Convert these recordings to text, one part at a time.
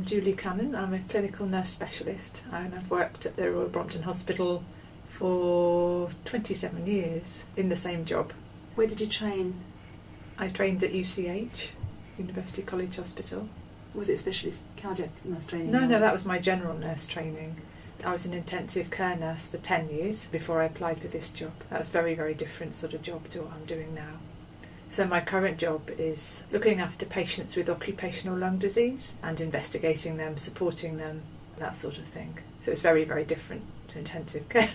I'm Julie Cannon. I'm a clinical nurse specialist and I've worked at the Royal Brompton Hospital for 27 years in the same job. Where did you train? I trained at UCH, University College Hospital. Was it specialist cardiac nurse training? No, that was my general nurse training. I was an intensive care nurse for 10 years before I applied for this job. That was a very, very different sort of job to what I'm doing now. So my current job is looking after patients with occupational lung disease and investigating them, supporting them, that sort of thing. So it's very, very different to intensive care.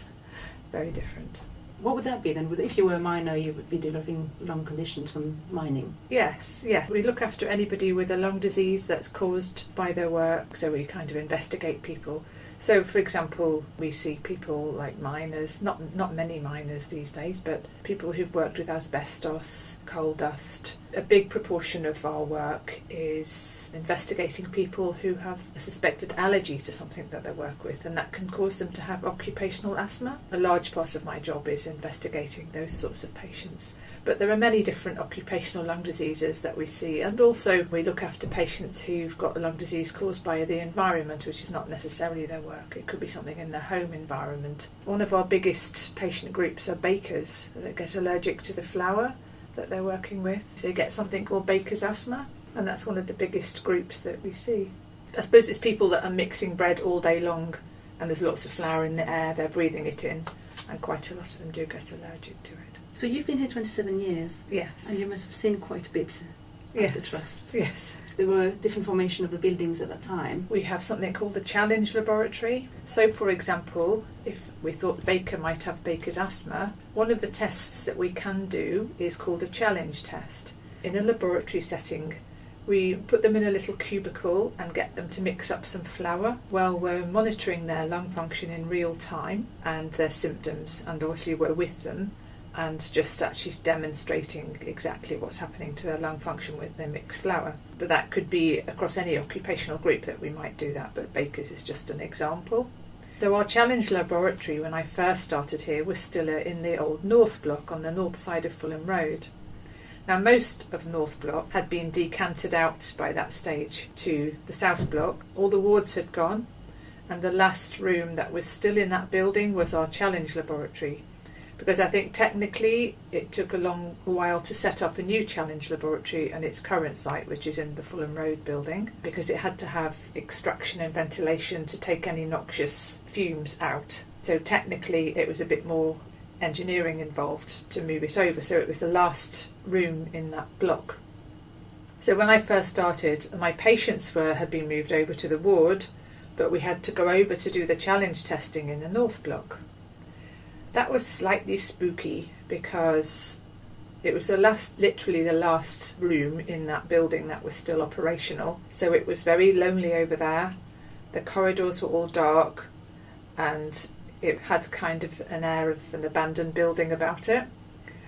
Very different. What would that be then? If you were a miner, you would be developing lung conditions from mining? Yes. We look after anybody with a lung disease that's caused by their work, so we kind of investigate people. So, for example, we see people like miners, not many miners these days, but people who've worked with asbestos, coal dust. A big proportion of our work is investigating people who have a suspected allergy to something that they work with, and that can cause them to have occupational asthma. A large part of my job is investigating those sorts of patients. But there are many different occupational lung diseases that we see, and also we look after patients who've got a lung disease caused by the environment, which is not necessarily their work. It could be something in their home environment. One of our biggest patient groups are bakers that get allergic to the flour that they're working with. They get something called baker's asthma, and that's one of the biggest groups that we see. I suppose it's people that are mixing bread all day long and there's lots of flour in the air, they're breathing it in, and quite a lot of them do get allergic to it. So you've been here 27 years? Yes. And you must have seen quite a bit of the trusts. Yes. There were different formation of the buildings at that time. We have something called the challenge laboratory. So, for example, if we thought Baker might have Baker's asthma, one of the tests that we can do is called a challenge test. In a laboratory setting, we put them in a little cubicle and get them to mix up some flour while we're monitoring their lung function in real time and their symptoms, and obviously we're with them and just actually demonstrating exactly what's happening to their lung function with their mixed flour. But that could be across any occupational group that we might do that, but Baker's is just an example. So our challenge laboratory, when I first started here, was still in the old North Block on the north side of Fulham Road. Now most of North Block had been decanted out by that stage to the South Block. All the wards had gone, and the last room that was still in that building was our challenge laboratory. Because I think technically it took a long while to set up a new challenge laboratory and its current site, which is in the Fulham Road building, because it had to have extraction and ventilation to take any noxious fumes out. So technically it was a bit more engineering involved to move it over, so it was the last room in that block. So when I first started, my patients had been moved over to the ward, but we had to go over to do the challenge testing in the North Block. That was slightly spooky because it was literally the last room in that building that was still operational. So it was very lonely over there. The corridors were all dark and it had kind of an air of an abandoned building about it.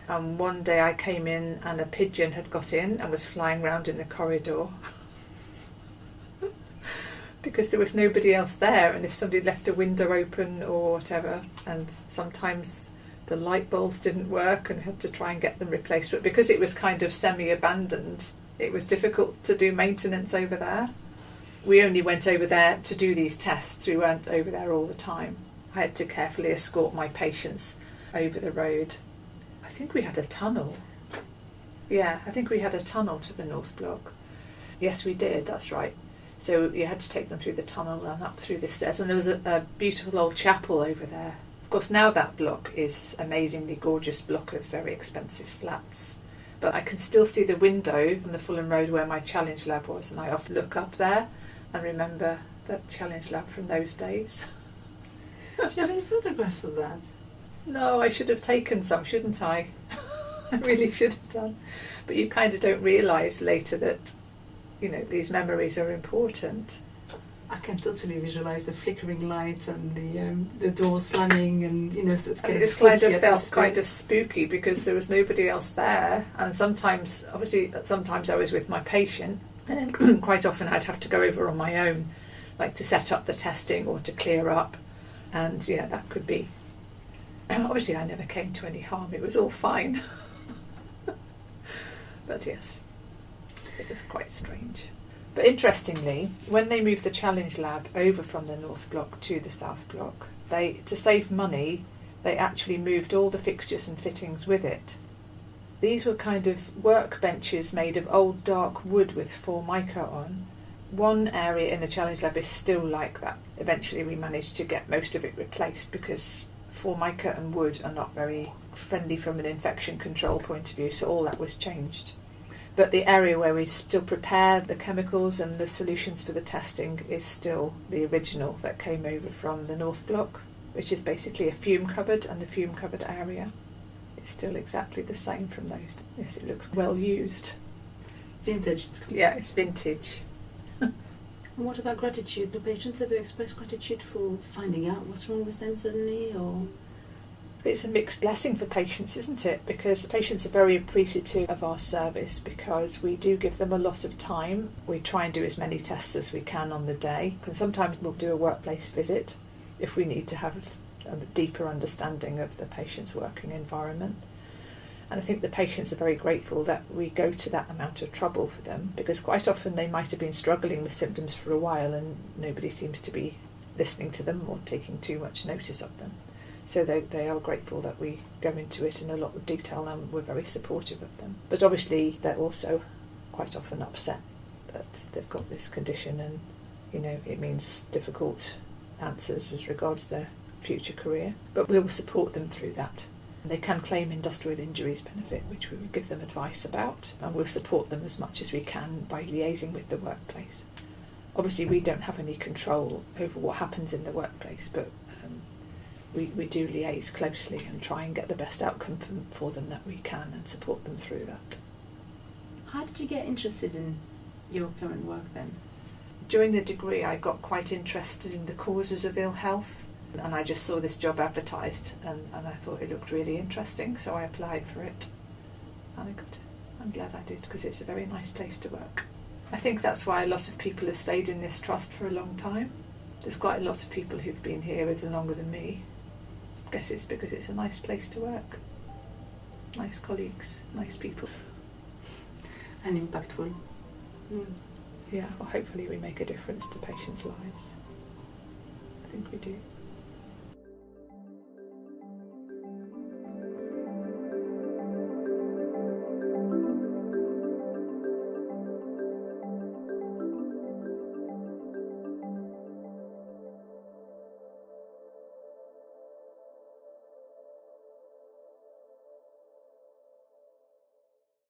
And one day I came in and a pigeon had got in and was flying around in the corridor. Because there was nobody else there, and if somebody left a window open or whatever, and sometimes the light bulbs didn't work and had to try and get them replaced, but because it was kind of semi-abandoned, it was difficult to do maintenance over there. We only went over there to do these tests, we weren't over there all the time. I had to carefully escort my patients over the road. I think we had a tunnel. Yeah, I think we had a tunnel to the North Block. Yes, we did, that's right. So you had to take them through the tunnel and up through the stairs. And there was a beautiful old chapel over there. Of course, now that block is an amazingly gorgeous block of very expensive flats. But I can still see the window on the Fulham Road where my challenge lab was, and I often look up there and remember that challenge lab from those days. Do you have any photographs of that? No, I should have taken some, shouldn't I? I really should have done. But you kind of don't realise later that these memories are important. I can totally visualise the flickering light and the door slamming, and it's kind of felt kind of spooky because there was nobody else there. And sometimes I was with my patient, and then quite often I'd have to go over on my own, like to set up the testing or to clear up. And that could be. Obviously, I never came to any harm. It was all fine. But yes. It was quite strange. But interestingly, when they moved the Challenge Lab over from the North Block to the South Block, to save money, they actually moved all the fixtures and fittings with it. These were kind of workbenches made of old dark wood with Formica on. One area in the Challenge Lab is still like that. Eventually we managed to get most of it replaced because Formica and wood are not very friendly from an infection control point of view, so all that was changed. But the area where we still prepare the chemicals and the solutions for the testing is still the original that came over from the North Block, which is basically a fume cupboard, and the fume cupboard area is still exactly the same from those. Yes, it looks well used. Vintage. Yeah, it's vintage. And what about gratitude? Do patients ever express gratitude for finding out what's wrong with them suddenly, or...? It's a mixed blessing for patients, isn't it? Because patients are very appreciative of our service because we do give them a lot of time. We try and do as many tests as we can on the day. And sometimes we'll do a workplace visit if we need to have a deeper understanding of the patient's working environment. And I think the patients are very grateful that we go to that amount of trouble for them, because quite often they might have been struggling with symptoms for a while and nobody seems to be listening to them or taking too much notice of them. So they are grateful that we go into it in a lot of detail and we're very supportive of them. But obviously they're also quite often upset that they've got this condition, and it means difficult answers as regards their future career. But we'll support them through that. They can claim industrial injuries benefit, which we will give them advice about, and we'll support them as much as we can by liaising with the workplace. Obviously we don't have any control over what happens in the workplace, but we do liaise closely and try and get the best outcome for them that we can and support them through that. How did you get interested in your current work then? During the degree I got quite interested in the causes of ill health, and I just saw this job advertised and I thought it looked really interesting, so I applied for it and I got it. I'm glad I did, because it's a very nice place to work. I think that's why a lot of people have stayed in this trust for a long time. There's quite a lot of people who've been here even longer than me. I guess it's because it's a nice place to work. Nice colleagues, nice people. And impactful. Yeah, well hopefully we make a difference to patients' lives. I think we do.